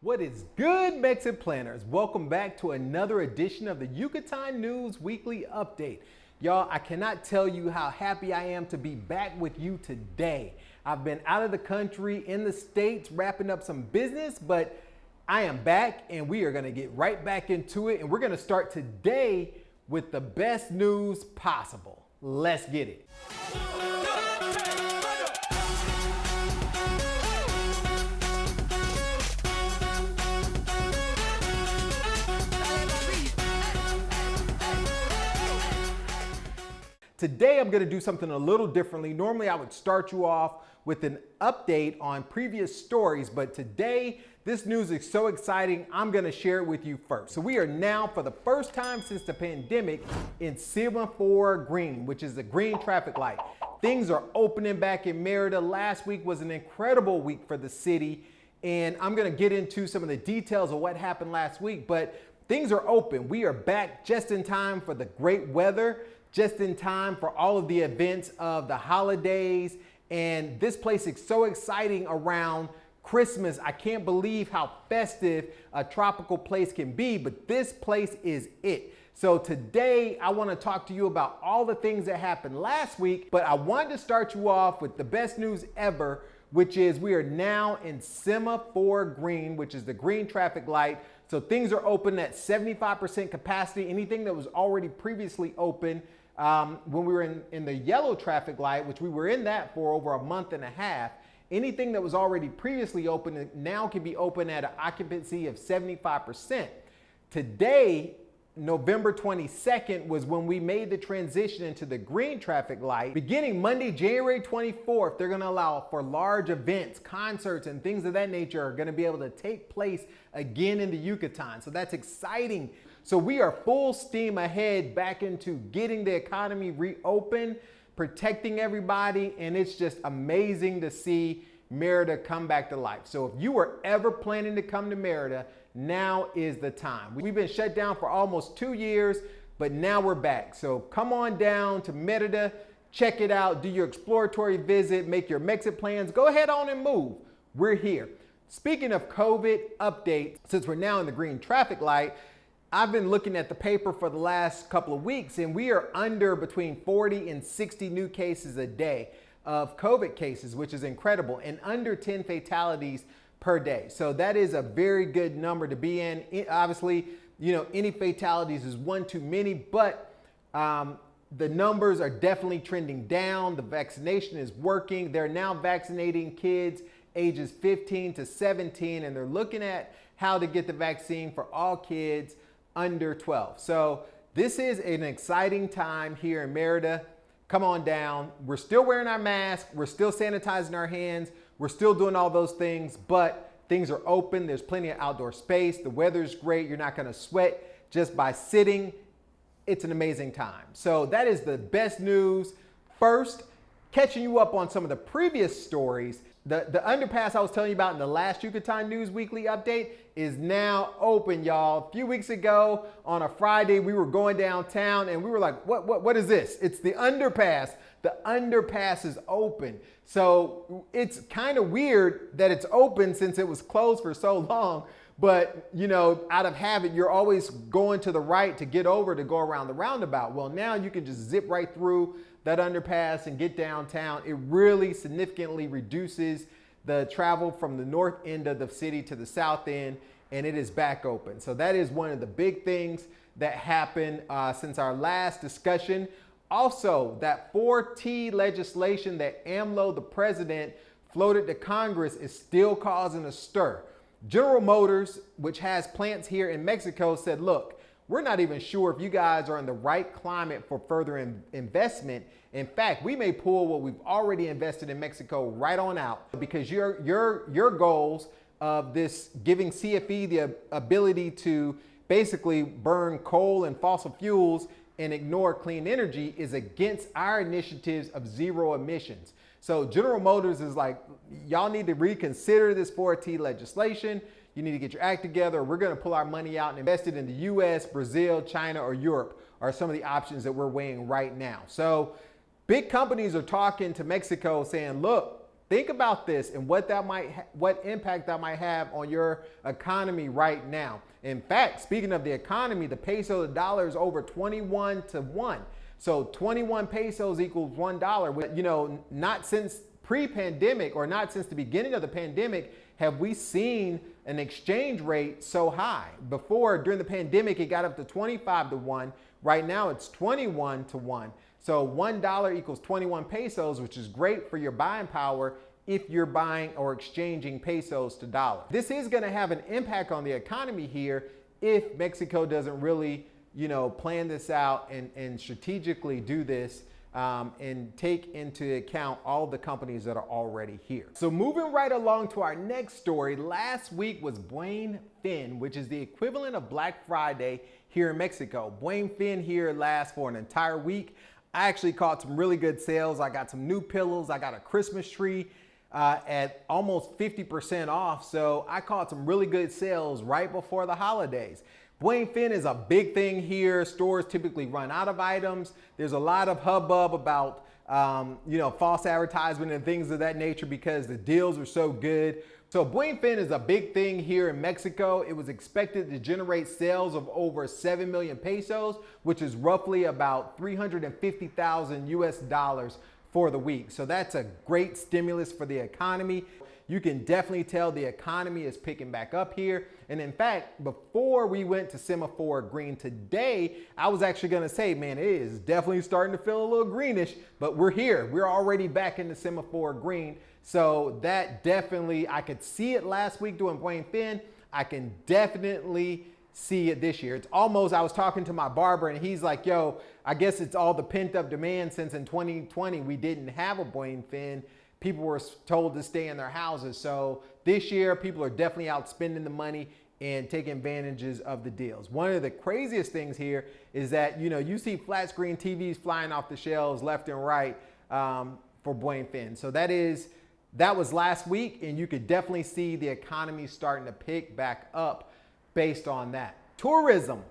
What is good, Mexit planners? Welcome back to another edition of the Yucatan News Weekly Update. Y'all, I cannot tell you how happy I am to be back with you today. I've been out of the country in the States wrapping up some business, but I am back and we are gonna get right back into it. And we're gonna start today with the best news possible. Let's get it. Today, I'm gonna do something a little differently. Normally, I would start you off with an update on previous stories, but today, this news is so exciting, I'm gonna share it with you first. So we are now, for the first time since the pandemic, in Semaphore Green, which is the green traffic light. Things are opening back in Merida. Last week was an incredible week for the city, and I'm gonna get into some of the details of what happened last week, but things are open. We are back just in time for the great weather, just in time for all of the events of the holidays. And this place is so exciting around Christmas. I can't believe how festive a tropical place can be, but this place is it. So today I want to talk to you about all the things that happened last week, but I wanted to start you off with the best news ever, which is we are now in Semaphore Green, which is the green traffic light. So things are open at 75% capacity. Anything that was already previously open when we were in the yellow traffic light, which we were in that for over a month and a half, anything that was already previously open now can be open at an occupancy of 75%. Today, November 22nd, was when we made the transition into the green traffic light. Beginning Monday, January 24th, they're gonna allow for large events, concerts, and things of that nature are gonna be able to take place again in the Yucatan. So that's exciting. So we are full steam ahead back into getting the economy reopened, protecting everybody, and it's just amazing to see Merida come back to life. So if you were ever planning to come to Merida, now is the time. We've been shut down for almost 2 years, but now we're back. So come on down to Merida, check it out, do your exploratory visit, make your MexitPlans, go ahead on and move. We're here. Speaking of COVID updates, since we're now in the green traffic light, I've been looking at the paper for the last couple of weeks, and we are under between 40 and 60 new cases a day of COVID cases, which is incredible, and under 10 fatalities per day. So that is a very good number to be in. Obviously, you know, any fatalities is one too many, but the numbers are definitely trending down. The vaccination is working. They're now vaccinating kids ages 15 to 17, and they're looking at how to get the vaccine for all kids under 12. So this is an exciting time here in Merida. Come on down. We're still wearing our mask. We're still sanitizing our hands. We're still doing all those things, but things are open. There's plenty of outdoor space. The weather's great. You're not going to sweat just by sitting. It's an amazing time. So that is the best news. First, catching you up on some of the previous stories. The underpass I was telling you about in the last Yucatan News Weekly Update is now open, y'all. A few weeks ago on a Friday, we were going downtown and we were like, what is this? It's the underpass. The underpass is open. So it's kind of weird that it's open since it was closed for so long. But, you know, out of habit, you're always going to the right to get over to go around the roundabout. Well, now you can just zip right through that underpass and get downtown. It really significantly reduces the travel from the north end of the city to the south end, and it is back open. So that is one of the big things that happened since our last discussion. Also, that 4T legislation that AMLO, the president, floated to Congress is still causing a stir. General Motors, which has plants here in Mexico, said, look, we're not even sure if you guys are in the right climate for further investment. In fact, we may pull what we've already invested in Mexico right on out because your goals of this giving CFE the ability to basically burn coal and fossil fuels and ignore clean energy is against our initiatives of zero emissions. So General Motors is like, y'all need to reconsider this 4T legislation. You need to get your act together, or we're going to pull our money out and invest it in the US, Brazil, China, or Europe are some of the options that we're weighing right now. So big companies are talking to Mexico saying, look, Think about this and what impact that might have on your economy right now. In fact, speaking of the economy, the peso to dollar is over 21 to 1. So 21 pesos equals $1. You know, not since pre-pandemic or not since the beginning of the pandemic have we seen an exchange rate so high. Before, during the pandemic, it got up to 25 to 1. Right now, it's 21 to 1. So $1 equals 21 pesos, which is great for your buying power if you're buying or exchanging pesos to dollars. This is going to have an impact on the economy here if Mexico doesn't really, you know, plan this out and strategically do this and take into account all the companies that are already here. So moving right along to our next story, last week was Buen Fin, which is the equivalent of Black Friday here in Mexico. Buen Fin here lasts for an entire week. I actually caught some really good sales. I got some new pillows. I got a Christmas tree at almost 50% off. So I caught some really good sales right before the holidays. Buen Fin is a big thing here. Stores typically run out of items. There's a lot of hubbub about you know, false advertisement and things of that nature because the deals are so good. So Buen Fin is a big thing here in Mexico. It was expected to generate sales of over 7 million pesos, which is roughly about 350,000 US dollars for the week. So that's a great stimulus for the economy. You can definitely tell the economy is picking back up here. And in fact, before we went to semaphore green today, I was actually gonna say, man, it is definitely starting to feel a little greenish, but we're here. We're already back in the semaphore green. So that definitely, I could see it last week doing Buen Fin. I can definitely see it this year. It's almost, I was talking to my barber and he's like, yo, I guess it's all the pent up demand since in 2020, we didn't have a Buen Fin. People were told to stay in their houses. So this year, people are definitely out spending the money and taking advantages of the deals. One of the craziest things here is that, you know, you see flat screen TVs flying off the shelves left and right for Buen Fin. So that was last week, and you could definitely see the economy starting to pick back up based on that. Tourism.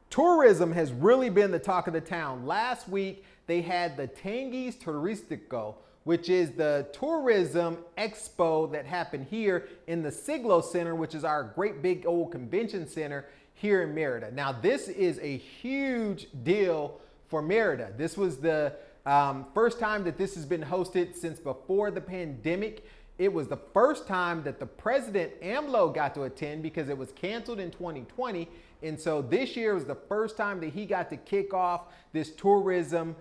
Tourism has really been the talk of the town. Last week, they had the Tanguis Turistico, which is the tourism expo that happened here in the Siglo Center, which is our great big old convention center here in Merida. Now, this is a huge deal for Merida. This was the first time that this has been hosted since before the pandemic. It was the first time that the president, AMLO, got to attend because it was canceled in 2020. And so this year was the first time that he got to kick off this tourism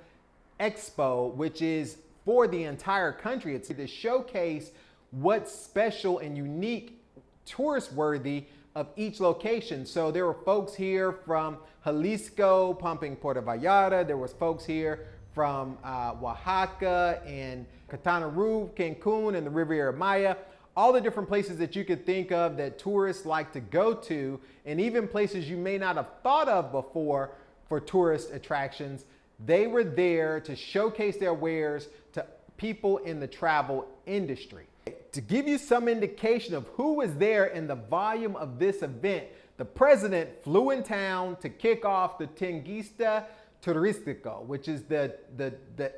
expo, which is for the entire country. It's to showcase what's special and unique, tourist worthy of each location. So there were folks here from Jalisco pumping Puerto Vallarta. There was folks here from Oaxaca and Quintana Roo, Cancun, and the Riviera Maya. All the different places that you could think of that tourists like to go to, and even places you may not have thought of before for tourist attractions. They were there to showcase their wares to people in the travel industry. To give you some indication of who was there and the volume of this event, the president flew in town to kick off the Tanguis Turistico, which is the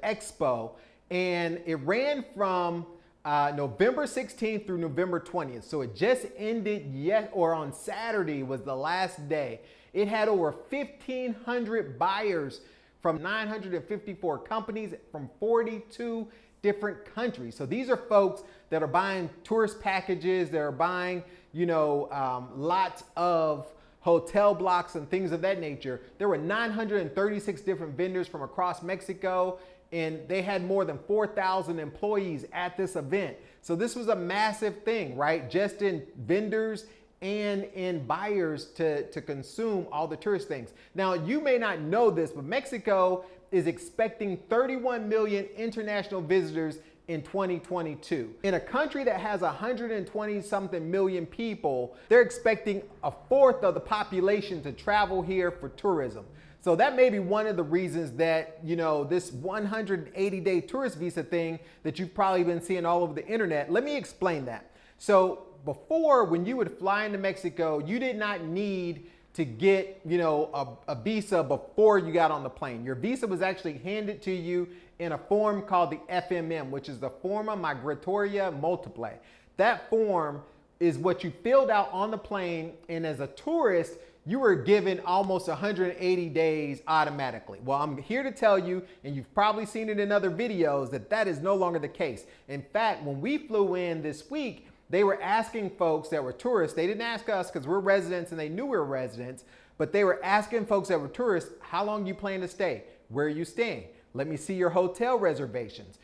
expo, and it ran from November 16th through November 20th. So it just ended on Saturday was the last day. It had over 1,500 buyers from 954 companies from 42 different countries. So these are folks that are buying tourist packages, that are buying, you know, lots of hotel blocks and things of that nature. There were 936 different vendors from across Mexico, and they had more than 4,000 employees at this event. So this was a massive thing, right? Just in vendors and in buyers to consume all the tourist things. Now, you may not know this, but Mexico is expecting 31 million international visitors in 2022. In a country that has 120 something million people, they're expecting a fourth of the population to travel here for tourism. So that may be one of the reasons that, you know, this 180-day tourist visa thing that you've probably been seeing all over the internet. Let me explain that. So before, when you would fly into Mexico, you did not need to get, you know, a visa before you got on the plane. Your visa was actually handed to you in a form called the FMM, which is the Forma Migratoria Multiple. That form is what you filled out on the plane, and as a tourist, you were given almost 180 days automatically. Well, I'm here to tell you, and you've probably seen it in other videos, that that is no longer the case. In fact, when we flew in this week, they were asking folks that were tourists, they didn't ask us because we're residents and they knew we were residents, but they were asking folks that were tourists, how long you plan to stay? Where are you staying? Let me see your hotel reservations.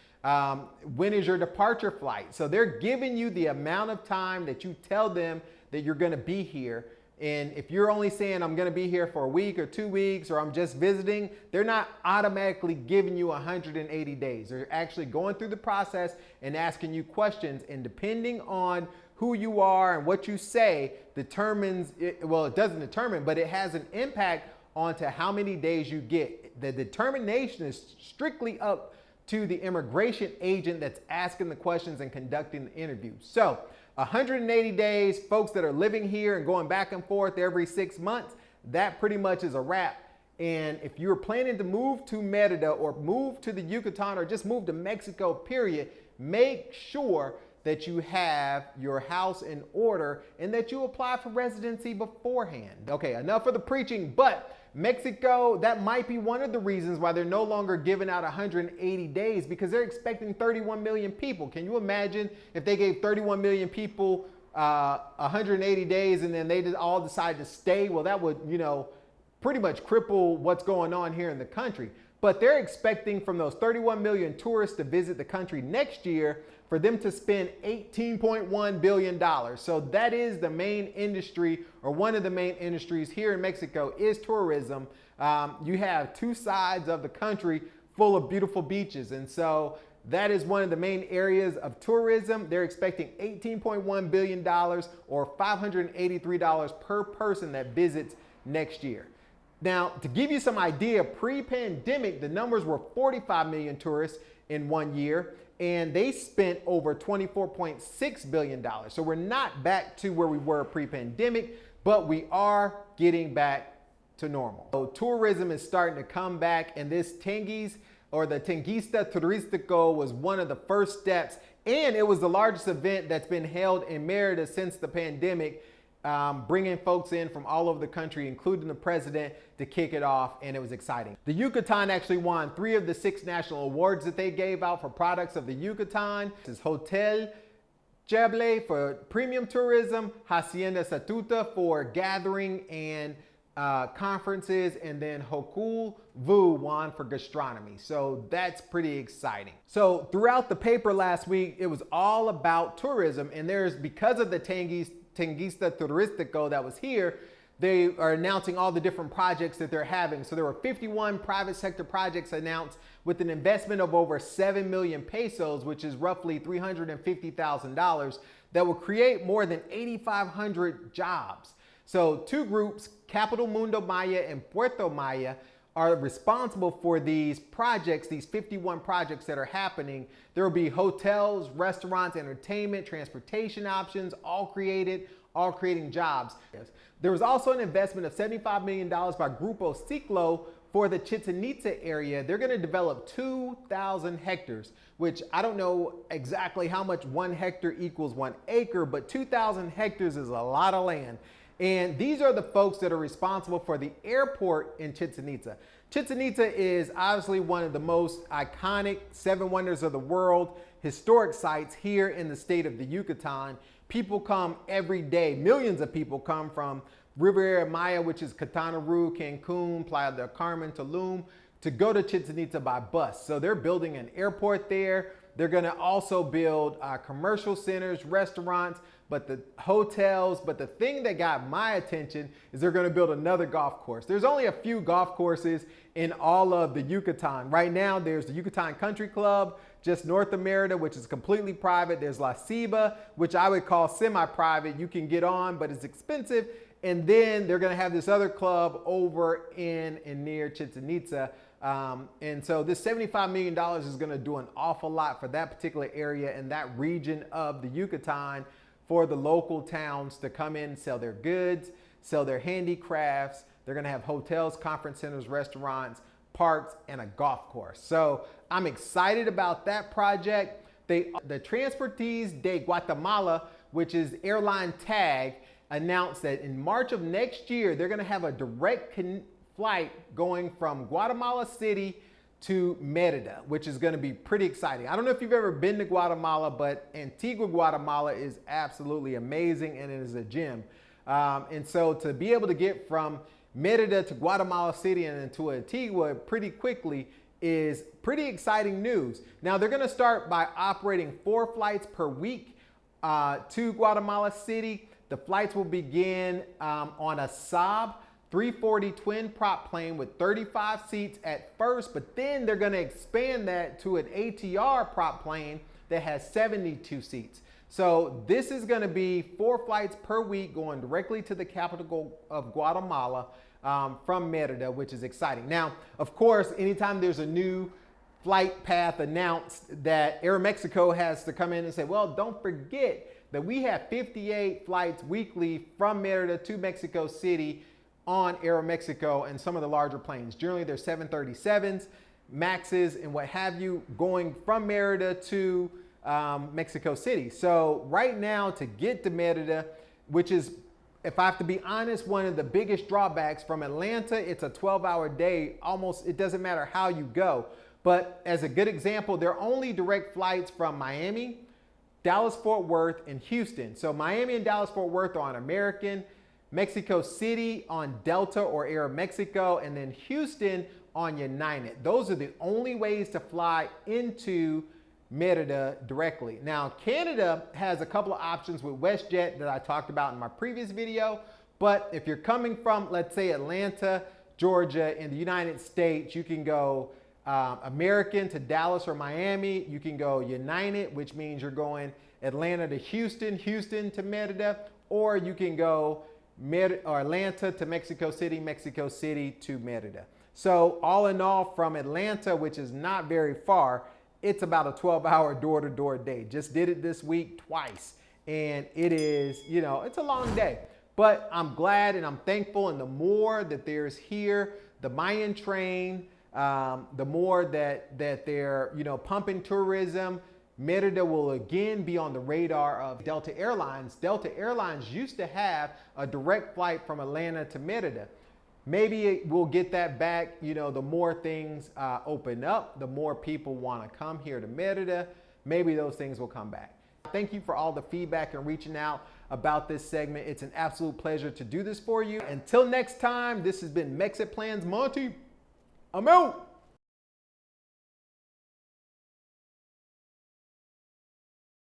When is your departure flight? So they're giving you the amount of time that you tell them that you're gonna be here. And if you're only saying I'm gonna be here for a week or 2 weeks, or I'm just visiting, they're not automatically giving you 180 days. They're actually going through the process and asking you questions, and depending on who you are and what you say determines, well, it doesn't determine, but it has an impact onto how many days you get. The determination is strictly up to the immigration agent that's asking the questions and conducting the interview. So 180 days, folks that are living here and going back and forth every 6 months, that pretty much is a wrap. And if you're planning to move to Merida or move to the Yucatan or just move to Mexico, period, make sure that you have your house in order and that you apply for residency beforehand. Okay, enough of the preaching, but Mexico, that might be one of the reasons why they're no longer giving out 180 days, because they're expecting 31 million people. Can you imagine if they gave 31 million people 180 days and then they all decide to stay? Well, that would, pretty much cripple what's going on here in the country. But they're expecting from those 31 million tourists to visit the country next year for them to spend $18.1 billion. So that is the main industry, or one of the main industries here in Mexico, is tourism. You have two sides of the country full of beautiful beaches. And so that is one of the main areas of tourism. They're expecting $18.1 billion or $583 per person that visits next year. Now, to give you some idea, pre-pandemic, the numbers were 45 million tourists in 1 year, and they spent over $24.6 billion. So we're not back to where we were pre-pandemic, but we are getting back to normal. So tourism is starting to come back, and this Tanguis, or the Tanguis Turistico, was one of the first steps, and it was the largest event that's been held in Merida since the pandemic, bringing folks in from all over the country, including the president, to kick it off, and it was exciting. The Yucatan actually won 3 of the 6 national awards that they gave out for products of the Yucatan. This is Hotel Cheble for premium tourism, Hacienda Satuta for gathering and conferences, and then Hokul Vu won for gastronomy. So that's pretty exciting. So throughout the paper last week, it was all about tourism, and because of the Tanguis Turistico that was here, they are announcing all the different projects that they're having. So there were 51 private sector projects announced with an investment of over 7 million pesos, which is roughly $350,000, that will create more than 8,500 jobs. So 2 groups, Capital Mundo Maya and Puerto Maya, are responsible for these projects, these 51 projects that are happening. There will be hotels, restaurants, entertainment, transportation options, all creating jobs. There was also an investment of $75 million by Grupo Ciclo for the Chichen Itza area. They're going to develop 2,000 hectares, which I don't know exactly how much 1 hectare equals 1 acre, but 2,000 hectares is a lot of land. And these are the folks that are responsible for the airport in Chichen Itza. Chichen Itza is obviously one of the most iconic 7 wonders of the world historic sites here in the state of the Yucatan. People come every day. Millions of people come from Riviera Maya, which is Quintana Roo, Cancun, Playa del Carmen, Tulum, to go to Chichen Itza by bus. So they're building an airport there. They're going to also build commercial centers, restaurants, but the hotels. But the thing that got my attention is they're going to build another golf course. There's only a few golf courses in all of the Yucatan. Right now, there's the Yucatan Country Club, just north of Merida, which is completely private. There's La Ceiba, which I would call semi-private. You can get on, but it's expensive. And then they're going to have this other club over in and near Chichen Itza. And so this $75 million is going to do an awful lot for that particular area and that region of the Yucatan, for the local towns to come in, sell their goods, sell their handicrafts. They're going to have hotels, conference centers, restaurants, parks, and a golf course. So I'm excited about that project. The Transportes de Guatemala, which is airline TAG, announced that in March of next year, they're gonna have a direct flight going from Guatemala City to Merida, which is gonna be pretty exciting. I don't know if you've ever been to Guatemala, but Antigua, Guatemala is absolutely amazing and it is a gem. And so to be able to get from Merida to Guatemala City and then to Antigua pretty quickly is pretty exciting news. Now they're gonna start by operating 4 flights per week to Guatemala City. The flights will begin on a Saab 340 twin prop plane with 35 seats at first, but then they're gonna expand that to an ATR prop plane that has 72 seats. So this is gonna be 4 flights per week going directly to the capital of Guatemala from Merida, which is exciting. Now, of course, anytime there's a new flight path announced, that Aeromexico has to come in and say, well, don't forget that we have 58 flights weekly from Merida to Mexico City on Aeromexico and some of the larger planes. Generally, they're 737s, Maxes, and what have you, going from Merida to Mexico City. So right now, to get to Merida, which is, if I have to be honest, one of the biggest drawbacks from Atlanta, it's a 12-hour day. Almost, it doesn't matter how you go. But as a good example, there are only direct flights from Miami, Dallas-Fort Worth, and Houston. So Miami and Dallas-Fort Worth are on American, Mexico City on Delta or Aeromexico, and then Houston on United. Those are the only ways to fly into Merida directly. Now, Canada has a couple of options with WestJet that I talked about in my previous video, but if you're coming from, let's say, Atlanta, Georgia, in the United States, you can go American to Dallas or Miami. You can go United, which means you're going Atlanta to Houston, Houston to Merida, or you can go Atlanta to Mexico City to Merida. So all in all, from Atlanta, which is not very far, it's about a 12-hour door-to-door day. Just did it this week twice. And it is, you know, it's a long day. But I'm glad and I'm thankful. And the more that there's here, the Mayan train, the more that they're, you know, pumping tourism, Merida will again be on the radar of Delta Airlines. Delta Airlines used to have a direct flight from Atlanta to Merida. Maybe we'll get that back. You know, the more things open up, the more people want to come here to Merida. Maybe those things will come back. Thank you for all the feedback and reaching out about this segment. It's an absolute pleasure to do this for you. Until next time, this has been MexitPlans Monty. I'm out.